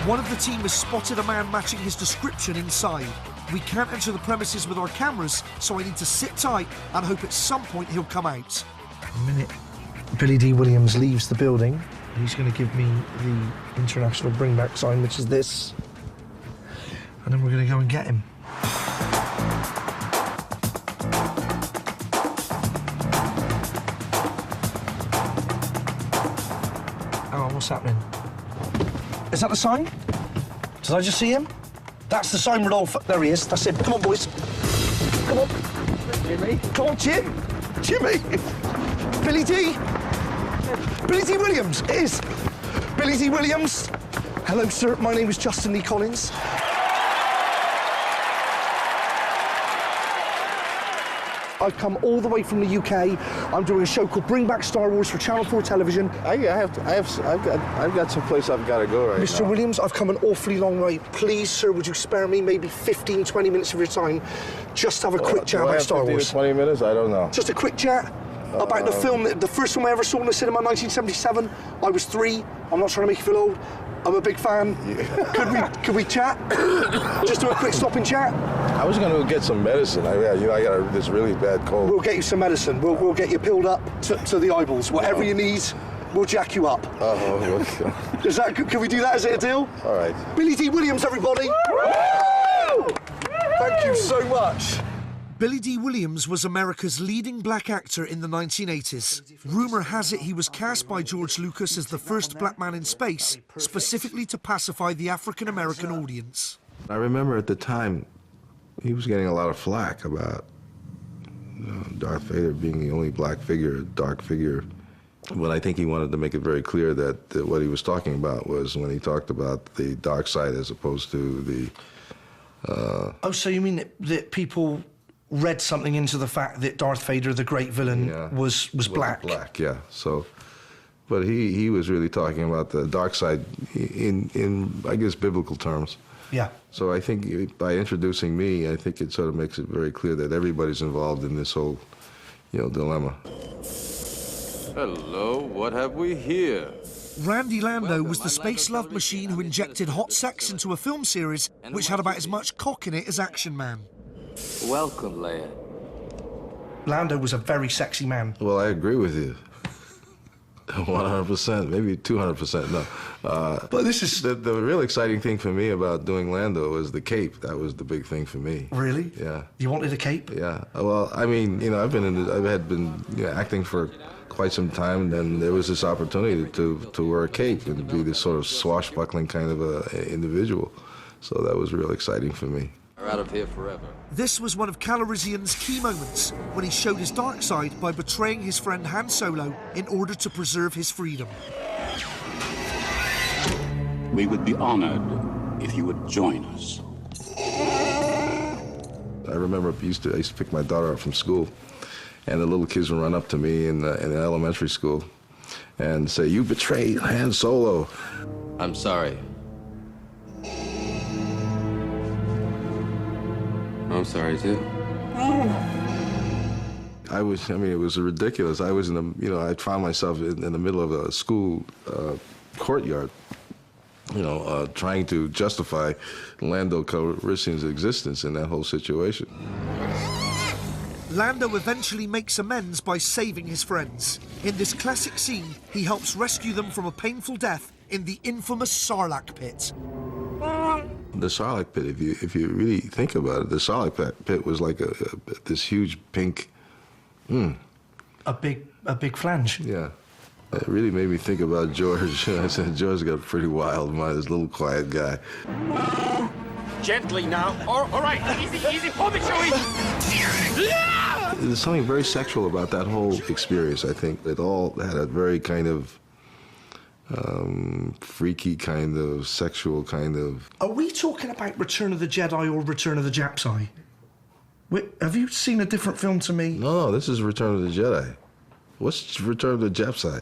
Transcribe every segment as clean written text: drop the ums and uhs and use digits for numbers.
One of the team has spotted a man matching his description inside. We can't enter the premises with our cameras, so I need to sit tight and hope at some point he'll come out. The minute Billy Dee Williams leaves the building, he's going to give me the international bring back sign, which is this. And then we're going to go and get him. Oh, what's happening? Is that the sign? Did I just see him? That's the sign, Rodolfo. There he is. That's him. Come on, boys. Come on. Jimmy. Come on, Jim. Jimmy. Billy Dee. Billy Dee Williams. It is. Billy Dee Williams. Hello, sir. My name is Justin Lee Collins. I've come all the way from the UK. I'm doing a show called Bring Back Star Wars for Channel 4 Television. I've got some place I've got to go right now. Mr. Williams, I've come an awfully long way. Please, sir, would you spare me maybe 15, 20 minutes of your time? Just have a quick chat about Star Wars. 20 minutes? I don't know. Just a quick chat about the film. The first film I ever saw in the cinema, 1977. I was 3. I'm not trying to make you feel old. I'm a big fan. Could we chat? Just do a quick stop and chat. I was going to get some medicine. I got this really bad cold. We'll get you some medicine. We'll get you pilled up to the eyeballs. Whatever you need, we'll jack you up. Oh, okay. Can we do that? Is it a deal? All right. Billy Dee Williams, everybody. Thank you so much. Billy Dee Williams was America's leading black actor in the 1980s. Rumour has it he was cast by George Lucas as the first black man in space, specifically to pacify the African-American audience. I remember at the time, he was getting a lot of flack about Darth Vader being the only black figure, dark figure. But I think he wanted to make it very clear that what he was talking about was when he talked about the dark side as opposed to the... Oh, so you mean that people read something into the fact that Darth Vader, the great villain, was black? Black, yeah. So, but he was really talking about the dark side in I guess, biblical terms. Yeah. So I think by introducing me, I think it sort of makes it very clear that everybody's involved in this whole, dilemma. Hello, what have we here? Randy Lando was the space love machine who injected hot sex into a film series which had about as much cock in it as Action Man. Welcome, Leia. Lando was a very sexy man. Well, I agree with you. 100%, maybe 200%, no. But this is... The real exciting thing for me about doing Lando was the cape. That was the big thing for me. Really? Yeah. You wanted a cape? Yeah. Well, I mean, I've been acting for quite some time, and there was this opportunity to wear a cape and to be this sort of swashbuckling kind of a individual. So that was real exciting for me. We're out of here forever. This was one of Calrissian's key moments when he showed his dark side by betraying his friend Han Solo in order to preserve his freedom. We would be honored if you would join us. I remember I used to pick my daughter up from school, and the little kids would run up to me in the elementary school and say, "You betrayed Han Solo." I'm sorry. I'm sorry, too. It was ridiculous. I was I found myself in the middle of a school courtyard, trying to justify Lando Calrissian's existence in that whole situation. Lando eventually makes amends by saving his friends. In this classic scene, he helps rescue them from a painful death in the infamous Sarlacc pit. The Sarlacc pit, if you really think about it, the Sarlacc pit was like this huge pink... A big flange. Yeah. It really made me think about George. I said, George got a pretty wild mind, this little quiet guy. Gently now. All right, easy. Hold it, Chewie. There's something very sexual about that whole experience, I think. It all had a very kind of freaky kind of, sexual kind of... Are we talking about Return of the Jedi or Return of the Japsai? Have you seen a different film to me? No, this is Return of the Jedi. What's Return of the Japsai?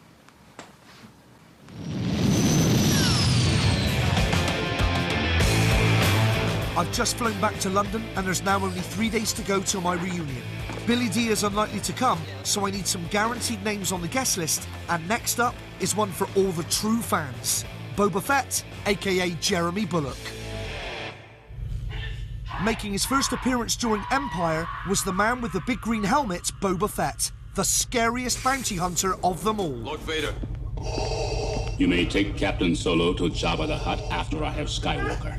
I've just flown back to London and there's now only 3 days to go till my reunion. Billy Dee is unlikely to come, so I need some guaranteed names on the guest list, and next up is one for all the true fans. Boba Fett, aka Jeremy Bulloch. Making his first appearance during Empire was the man with the big green helmet, Boba Fett, the scariest bounty hunter of them all. Lord Vader. You may take Captain Solo to Jabba the Hutt after I have Skywalker.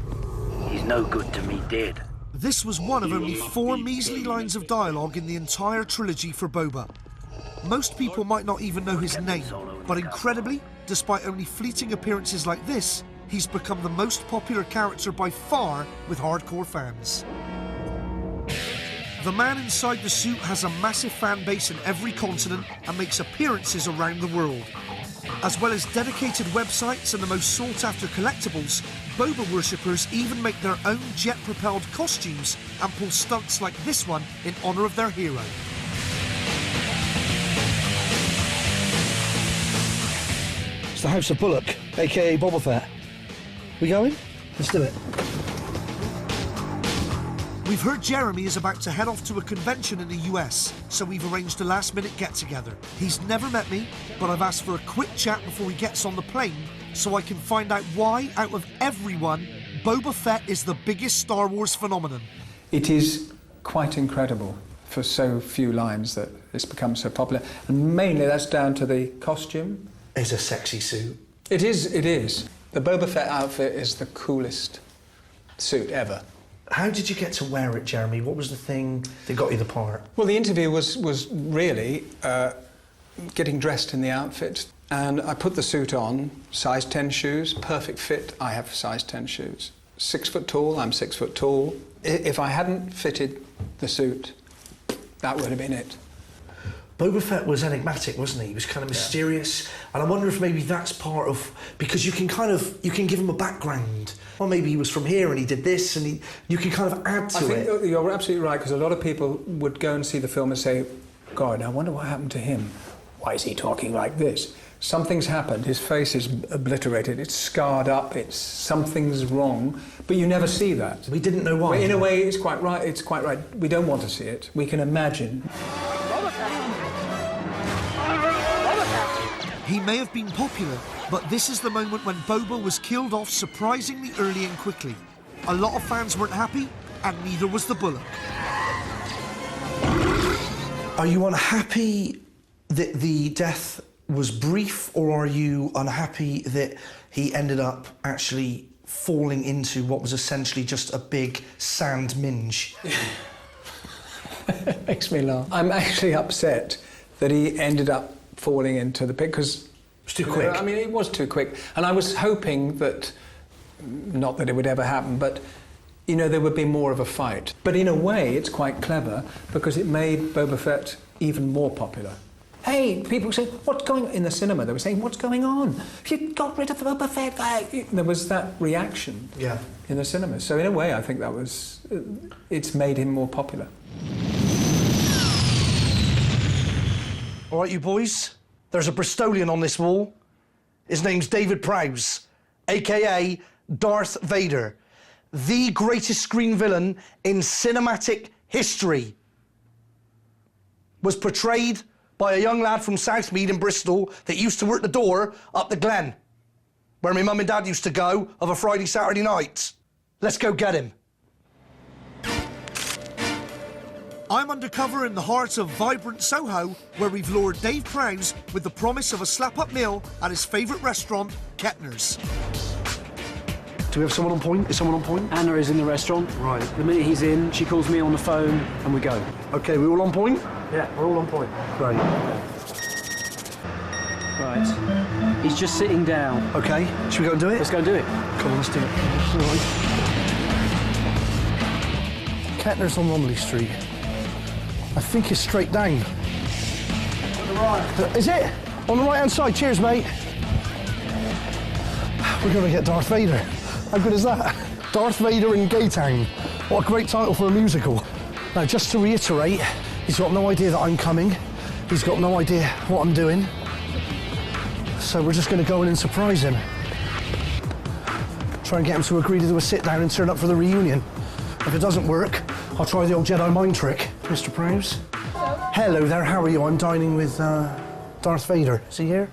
He's no good to me dead. This was one of only 4 measly lines of dialogue in the entire trilogy for Boba. Most people might not even know his name, but incredibly, despite only fleeting appearances like this, he's become the most popular character by far with hardcore fans. The man inside the suit has a massive fan base in every continent and makes appearances around the world. As well as dedicated websites and the most sought-after collectibles, Boba worshippers even make their own jet-propelled costumes and pull stunts like this one in honour of their hero. It's the House of Bulloch, aka Boba Fett. We going? Let's do it. We've heard Jeremy is about to head off to a convention in the US, so we've arranged a last-minute get-together. He's never met me, but I've asked for a quick chat before he gets on the plane so I can find out why, out of everyone, Boba Fett is the biggest Star Wars phenomenon. It is quite incredible for so few lines that it's become so popular, and mainly that's down to the costume. It's a sexy suit. It is, it is. The Boba Fett outfit is the coolest suit ever. How did you get to wear it, Jeremy? What was the thing that got you the part? Well, the interview was really getting dressed in the outfit, and I put the suit on, size 10 shoes, perfect fit. I have size 10 shoes. 6 foot tall, I'm 6 foot tall. If I hadn't fitted the suit, that would have been it. Boba Fett was enigmatic, wasn't he? He was kind of mysterious, and I wonder if maybe that's part of, because you can give him a background. Well, maybe he was from here and he did this, and you can kind of add to it. I think you're absolutely right, because a lot of people would go and see the film and say, God, I wonder what happened to him. Why is he talking like this? Something's happened, his face is obliterated, it's scarred up, something's wrong, but you never see that. We didn't know why. Well, in a way, it's quite right. We don't want to see it. We can imagine. He may have been popular, but this is the moment when Boba was killed off surprisingly early and quickly. A lot of fans weren't happy, and neither was the Bulloch. Are you unhappy that the death was brief, or are you unhappy that he ended up actually falling into what was essentially just a big sand minge? It makes me laugh. I'm actually upset that he ended up falling into the pit, because it's too quick. I mean, it was too quick, and I was hoping that, not that it would ever happen, but you know, there would be more of a fight. But in a way, it's quite clever, because it made Boba Fett even more popular. Hey, people say, what's going on? In the cinema, they were saying, what's going on? You got rid of the Boba Fett guy. There was that reaction in the cinema. So in a way, I think that was, it's made him more popular. All right, you boys, there's a Bristolian on this wall. His name's David Prowse, a.k.a. Darth Vader, the greatest screen villain in cinematic history. Was portrayed by a young lad from Southmead in Bristol that used to work the door up the Glen, where my mum and dad used to go of a Friday, Saturday night. Let's go get him. I'm undercover in the heart of vibrant Soho, where we've lured Dave Prowse with the promise of a slap-up meal at his favourite restaurant, Kettner's. Do we have someone on point? Is someone on point? Anna is in the restaurant. Right. The minute he's in, she calls me on the phone and we go. OK, we're all on point? Yeah, we're all on point. Great. Right. He's just sitting down. OK, should we go and do it? Let's go and do it. Come on, let's do it. All right. Kettner's on Romilly Street. I think it's straight down. On the right. Is it? On the right-hand side. Cheers, mate. We're going to get Darth Vader. How good is that? Darth Vader in Gaytown. What a great title for a musical. Now, just to reiterate, he's got no idea that I'm coming. He's got no idea what I'm doing. So we're just going to go in and surprise him. Try and get him to agree to do a sit-down and turn up for the reunion. If it doesn't work, I'll try the old Jedi mind trick. Mr. Prowse? Hello there, how are you? I'm dining with Darth Vader. Is he here?